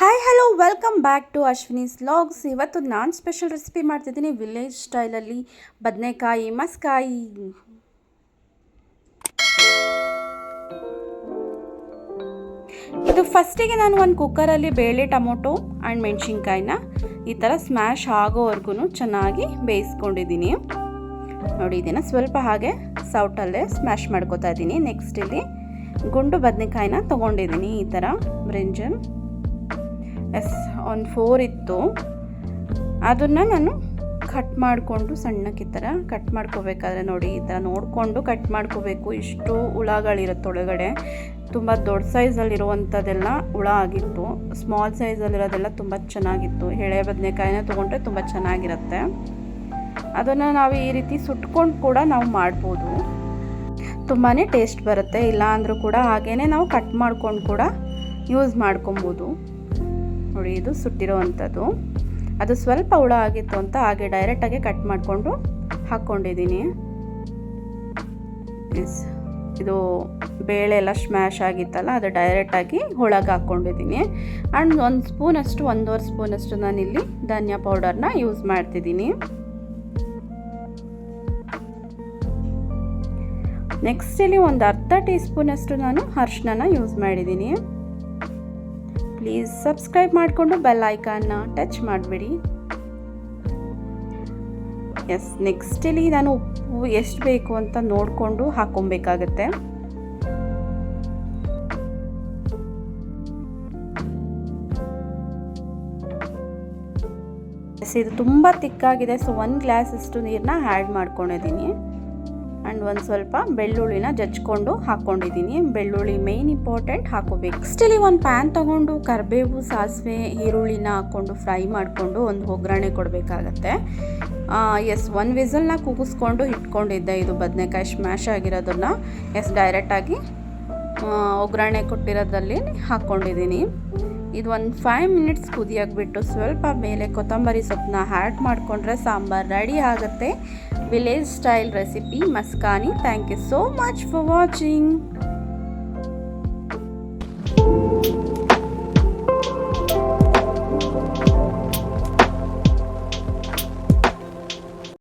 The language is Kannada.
Hi hello welcome back to Ashwini's vlogs. ಇವತ್ತು ನಾನು ಸ್ಪೆಷಲ್ ರೆಸಿಪಿ ಮಾಡ್ತಿದ್ದೀನಿ ವಿಲೇಜ್ ಸ್ಟೈಲಲ್ಲಿ ಬದನೆಕಾಯಿ ಮಸ್ಕಾಯಿ. ಇದು ಫಸ್ಟಿಗೆ ನಾನು ಒಂದು ಕುಕ್ಕರಲ್ಲಿ ಬೇಳೆ ಟೊಮೊಟೊ ಆ್ಯಂಡ್ ಮೆಣಸಿನ್ಕಾಯಿನ ಈ ಥರ ಸ್ಮ್ಯಾಶ್ ಆಗೋವರೆಗೂ ಚೆನ್ನಾಗಿ ಬೇಯಿಸ್ಕೊಂಡಿದ್ದೀನಿ. ನೋಡಿ, ಇದನ್ನು ಸ್ವಲ್ಪ ಹಾಗೆ ಸೌಟಲ್ಲೇ ಸ್ಮ್ಯಾಶ್ ಮಾಡ್ಕೋತಾ ಇದ್ದೀನಿ. ನೆಕ್ಸ್ಟ್ ಇಲ್ಲಿ ಗುಂಡು ಬದನೆಕಾಯಿನ ತೊಗೊಂಡಿದ್ದೀನಿ, ಈ ಥರ ಬ್ರಿಂಜಲ್ ಒಂದು 4 ಇತ್ತು. ಅದನ್ನು ನಾನು ಕಟ್ ಮಾಡಿಕೊಂಡು ಸಣ್ಣಕ್ಕೆ ಈ ಥರ ಕಟ್ ಮಾಡ್ಕೋಬೇಕಾದ್ರೆ ನೋಡಿ ಈ ಥರ ನೋಡಿಕೊಂಡು ಕಟ್ ಮಾಡ್ಕೋಬೇಕು. ಇಷ್ಟು ಹುಳಗಳಿರುತ್ತೆ ಒಳಗಡೆ. ತುಂಬ ದೊಡ್ಡ ಸೈಜಲ್ಲಿರುವಂಥದ್ದೆಲ್ಲ ಹುಳ ಆಗಿತ್ತು, ಸ್ಮಾಲ್ ಸೈಜಲ್ಲಿರೋದೆಲ್ಲ ತುಂಬ ಚೆನ್ನಾಗಿತ್ತು. ಎಳೆ ಬದನೆಕಾಯಿನ ತೊಗೊಂಡ್ರೆ ತುಂಬ ಚೆನ್ನಾಗಿರುತ್ತೆ. ಅದನ್ನು ನಾವು ಈ ರೀತಿ ಸುಟ್ಕೊಂಡು ಕೂಡ ನಾವು ಮಾಡ್ಬೋದು, ತುಂಬಾ ಟೇಸ್ಟ್ ಬರುತ್ತೆ. ಇಲ್ಲ ಅಂದರೂ ಕೂಡ ಹಾಗೇ ನಾವು ಕಟ್ ಮಾಡ್ಕೊಂಡು ಕೂಡ ಯೂಸ್ ಮಾಡ್ಕೊಬೋದು. ನೋಡಿ, ಇದು ಸುಟ್ಟಿರೋವಂಥದ್ದು. ಅದು ಸ್ವಲ್ಪ ಹುಳ ಆಗಿತ್ತು ಅಂತ ಹಾಗೆ ಡೈರೆಕ್ಟಾಗಿ ಕಟ್ ಮಾಡಿಕೊಂಡು ಹಾಕ್ಕೊಂಡಿದ್ದೀನಿ. ಇದು ಬೇಳೆ ಎಲ್ಲ ಸ್ಮ್ಯಾಶ್ ಆಗಿತ್ತಲ್ಲ, ಅದು ಡೈರೆಕ್ಟಾಗಿ ಒಳಗೆ ಹಾಕ್ಕೊಂಡಿದ್ದೀನಿ. ಆ್ಯಂಡ್ 1 ಸ್ಪೂನಷ್ಟು 1.5 ಸ್ಪೂನಷ್ಟು ನಾನಿಲ್ಲಿ ಧನಿಯಾ ಪೌಡರ್ನ ಯೂಸ್ ಮಾಡ್ತಿದ್ದೀನಿ. ನೆಕ್ಸ್ಟ್ ಇಲ್ಲಿ ಒಂದು ಅರ್ಧ ಟೀ ಸ್ಪೂನಷ್ಟು ನಾನು ಅರಿಶಿನ ಯೂಸ್ ಮಾಡಿದ್ದೀನಿ. ಪ್ಲೀಸ್ ಸಬ್ಸ್ಕ್ರೈಬ್ ಮಾಡಿಕೊಂಡು ಬೆಲ್ ಐಕಾನ್ನ ಟಚ್ ಮಾಡಿಬಿಡಿ. ನೆಕ್ಸ್ಟ್ ಇಲ್ಲಿ ನಾನು ಉಪ್ಪು ಎಷ್ಟು ಬೇಕು ಅಂತ ನೋಡಿಕೊಂಡು ಹಾಕ್ಕೊಬೇಕಾಗತ್ತೆ. ಇದು ತುಂಬ ತಿಕ್ಕಾಗಿದೆ, ಸೊ 1 ಗ್ಲಾಸ್ ಅಷ್ಟು ನೀರನ್ನ ಆ್ಯಡ್ ಮಾಡ್ಕೊಂಡಿದ್ದೀನಿ. ಆ್ಯಂಡ್ ಒಂದು ಸ್ವಲ್ಪ ಬೆಳ್ಳುಳ್ಳಿನ ಜಜ್ಕೊಂಡು ಹಾಕ್ಕೊಂಡಿದ್ದೀನಿ. ಬೆಳ್ಳುಳ್ಳಿ ಮೇನ್ ಇಂಪಾರ್ಟೆಂಟ್ ಹಾಕೋಬೇಕು. ನೆಕ್ಸ್ಟ್ ಇಲ್ಲಿ ಒಂದು ಪ್ಯಾನ್ ತೊಗೊಂಡು ಕರಿಬೇವು, ಸಾಸಿವೆ, ಈರುಳ್ಳಿನ ಹಾಕ್ಕೊಂಡು ಫ್ರೈ ಮಾಡಿಕೊಂಡು ಒಂದು ಒಗ್ಗರಣೆ ಕೊಡಬೇಕಾಗತ್ತೆ. 1 ವಿಸಲ್ನ ಕೂಗಿಸ್ಕೊಂಡು ಇಟ್ಕೊಂಡಿದ್ದೆ. ಇದು ಬದನೆಕಾಯಿ ಸ್ಮ್ಯಾಶ್ ಆಗಿರೋದನ್ನು ಡೈರೆಕ್ಟಾಗಿ ಒಗ್ಗರಣೆ ಕೊಟ್ಟಿರೋದ್ರಲ್ಲಿ ಹಾಕ್ಕೊಂಡಿದ್ದೀನಿ. ಇದು ಒಂದು 5 ಮಿನಿಟ್ಸ್ ಕುದಿಯಾಗಿಬಿಟ್ಟು ಸ್ವಲ್ಪ ಮೇಲೆ ಕೊತ್ತಂಬರಿ ಸೊಪ್ಪನ್ನ ಆ್ಯಡ್ ಮಾಡಿಕೊಂಡ್ರೆ ಸಾಂಬಾರು ರೆಡಿ ಆಗುತ್ತೆ. ವಿಲೇಜ್ ಸ್ಟೈಲ್ ರೆಸಿಪಿ ಮಸ್ಕಾನಿ. Thank you so much for watching.